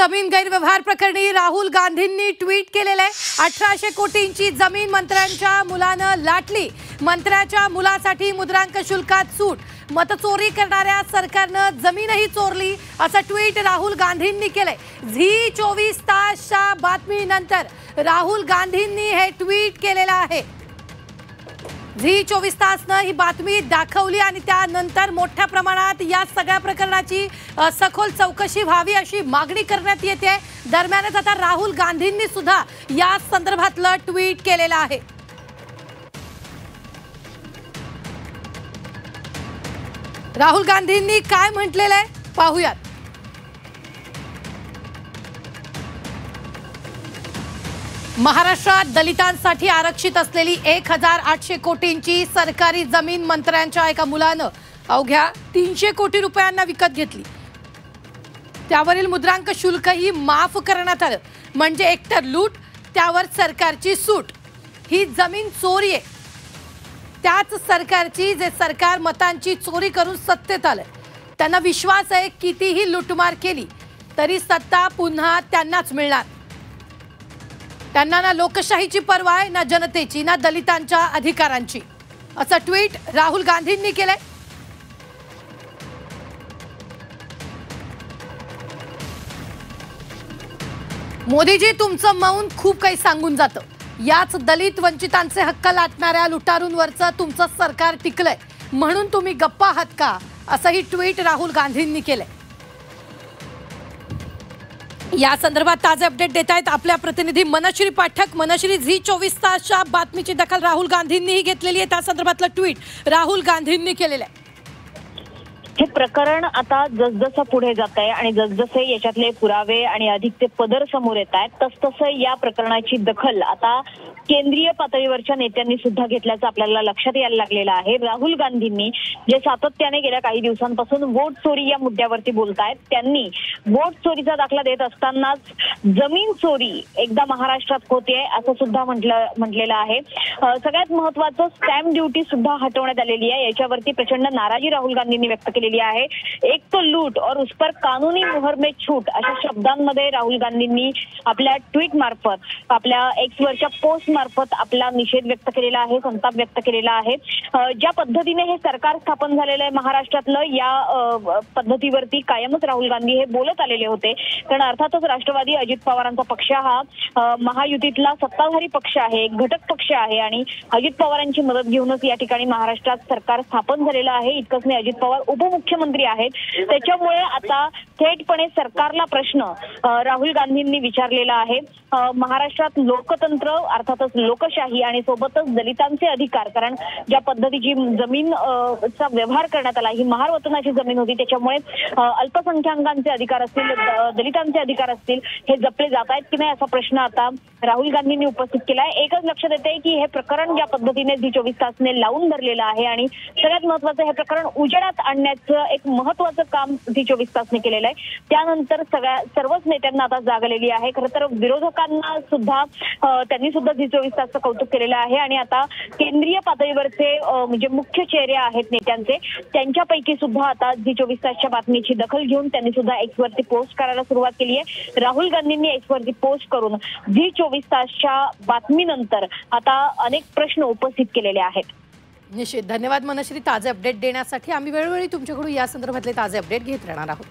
जमीन गैरव्यवहार प्रकरणी राहुल गांधींनी ट्विट केलेले 1800 कोटींची जमीन मंत्र्यांच्या मुलानं लाटली। मंत्र्याच्या मुलासाठी मुद्रांक शुल्कात सूट। मतचोरी करणाऱ्या सरकारनं जमीनही चोरली असं ट्विट राहुल गांधींनी केले। झी 24 तासच्या बातमीनंतर राहुल गांधींनी हे ट्विट केलेलं आहे। झी 24 तासनं ही बातमी दाखवली आणि त्यानंतर मोठ्या प्रमाणात या सगळ्या प्रकरणाची सखोल चौकशी व्हावी अशी मागणी करण्यात येते। दरम्यानच आता राहुल गांधींनी सुद्धा या संदर्भातलं ट्विट केलेलं आहे। राहुल गांधींनी काय म्हटलेलं आहे पाहूयात। महाराष्ट्रात दलितांसाठी आरक्षित असलेली 1800 कोटींची सरकारी जमीन मंत्र्यांच्या एका मुलानं अवघ्या 300 कोटी रुपयांना विकत घेतली। त्यावरील मुद्रांक शुल्कही माफ करण्यात आलं। म्हणजे एकतर लूट त्यावर सरकारची सूट। ही जमीन चोरी आहे, त्याच सरकारची जे सरकार मतांची चोरी करून सत्तेत आलं। त्यांना विश्वास आहे कितीही लुटमार केली तरी सत्ता पुन्हा त्यांनाच मिळणार। त्यांना ना लोकशाहीची पर्वा आहे, ना जनतेची, ना दलितांच्या अधिकारांची, असं ट्विट राहुल गांधींनी केलंय। मोदीजी, तुमचं मौन खूप काही सांगून जातं। याच दलित वंचितांचे हक्क लाटणाऱ्या लुटारूंवरचं तुमचं सरकार टिकलंय म्हणून तुम्ही गप्पा आहात का, असंही ट्विट राहुल गांधींनी केलंय। या संदर्भात ताजे अपडेट देत आहेत आपल्या प्रतिनिधी मनश्री पाठक। मनश्री, झी 24 तासच्या बातमीची दखल राहुल गांधींनीही घेतलेली आहे। त्या संदर्भातलं ट्विट राहुल गांधींनी केलेलं आहे। हे प्रकरण आता जसजसं पुढे जात आहे आणि जसजसे याच्यातले पुरावे आणि अधिक ते पदर समोर येत आहेत तसतसं या प्रकरणाची दखल आता केंद्रीय पातळीवरच्या नेत्यांनी सुद्धा घेतल्याचं आपल्याला लक्षात यायला लागलेलं आहे। राहुल गांधींनी जे सातत्याने गेल्या काही दिवसांपासून वोट चोरी या मुद्द्यावरती बोलतायत, त्यांनी वोट चोरीचा दाखला देत असतानाच जमीन चोरी एकदा महाराष्ट्रात होते असं सुद्धा म्हटलेलं आहे। सगळ्यात महत्वाचं स्टॅम्प ड्युटी सुद्धा हटवण्यात आलेली आहे। याच्यावरती प्रचंड नाराजी राहुल गांधींनी व्यक्त केलेली आहे। एक तो लूट और उस पर कानूनी मुहर में छूट अशा शब्दांमध्ये राहुल गांधींनी आपल्या ट्विट मार्फत, आपल्या एक्सवरच्या पोस्ट मार्फत आपला निषेध व्यक्त केलेला आहे, संताप व्यक्त केलेला आहे। ज्या पद्धतीने हे सरकार स्थापन झालेलं आहे महाराष्ट्रातलं, या पद्धतीवरती कायमच राहुल गांधी हे बोलत आलेले होते। कारण अर्थातच राष्ट्रवादी अजित पवारांचा पक्ष हा महायुतीतला सत्ताधारी पक्ष आहे, एक घटक पक्ष आहे आणि अजित पवारांची मदत घेऊनच या ठिकाणी महाराष्ट्रात सरकार स्थापन झालेलं आहे। इतकंच नाही, अजित पवार उपमुख्यमंत्री आहेत। त्याच्यामुळे आता थेटपणे सरकारला प्रश्न राहुल गांधींनी विचारलेला आहे। महाराष्ट्रात लोकतंत्र अर्थातच लोकशाही आणि सोबतच दलितांचे अधिकार, कारण ज्या पद्धतीची जमीन चा व्यवहार करण्यात आला ही महार वतनाची जमीन होती, त्याच्यामुळे अल्पसंख्याकांचे अधिकार असतील, दलितांचे अधिकार असतील हे जपले जात आहेत की नाही असा प्रश्न आता राहुल गांधींनी उपस्थित केला आहे। एकच लक्षात येते की हे प्रकरण ज्या पद्धतीने झी 24 तासने लावून धरलेलं आहे आणि सगळ्यात महत्वाचं हे प्रकरण उजेडात आणण्याचं एक महत्वाचं काम झी 24 तासने केलेलं आहे। त्यानंतर सर्वच नेत्यांना आता जाग आलेली आहे। खरं तर विरोधकांना सुद्धा त्यांनी सुद्धा झी 24 तासचं कौतुक केलेलं आहे आणि आता केंद्रीय पातळीवरचे म्हणजे मुख्य चेहरे आहेत नेत्यांचे, त्यांच्यापैकी सुद्धा आता झी 24 तासच्या बातमीची दखल घेऊन त्यांनी सुद्धा एक्सवरती पोस्ट करायला सुरुवात केली आहे। राहुल गांधींनी एक्सवरती पोस्ट करून झी 24 तासच्या बातमीनंतर आता अनेक प्रश्न उपस्थित केलेले आहेत। निश्चित धन्यवाद मनश्री ताजे अपडेट देण्यासाठी। आम्ही वेळोवेळी तुमच्याकडून या संदर्भातले ताजे अपडेट घेत राहणार आहोत।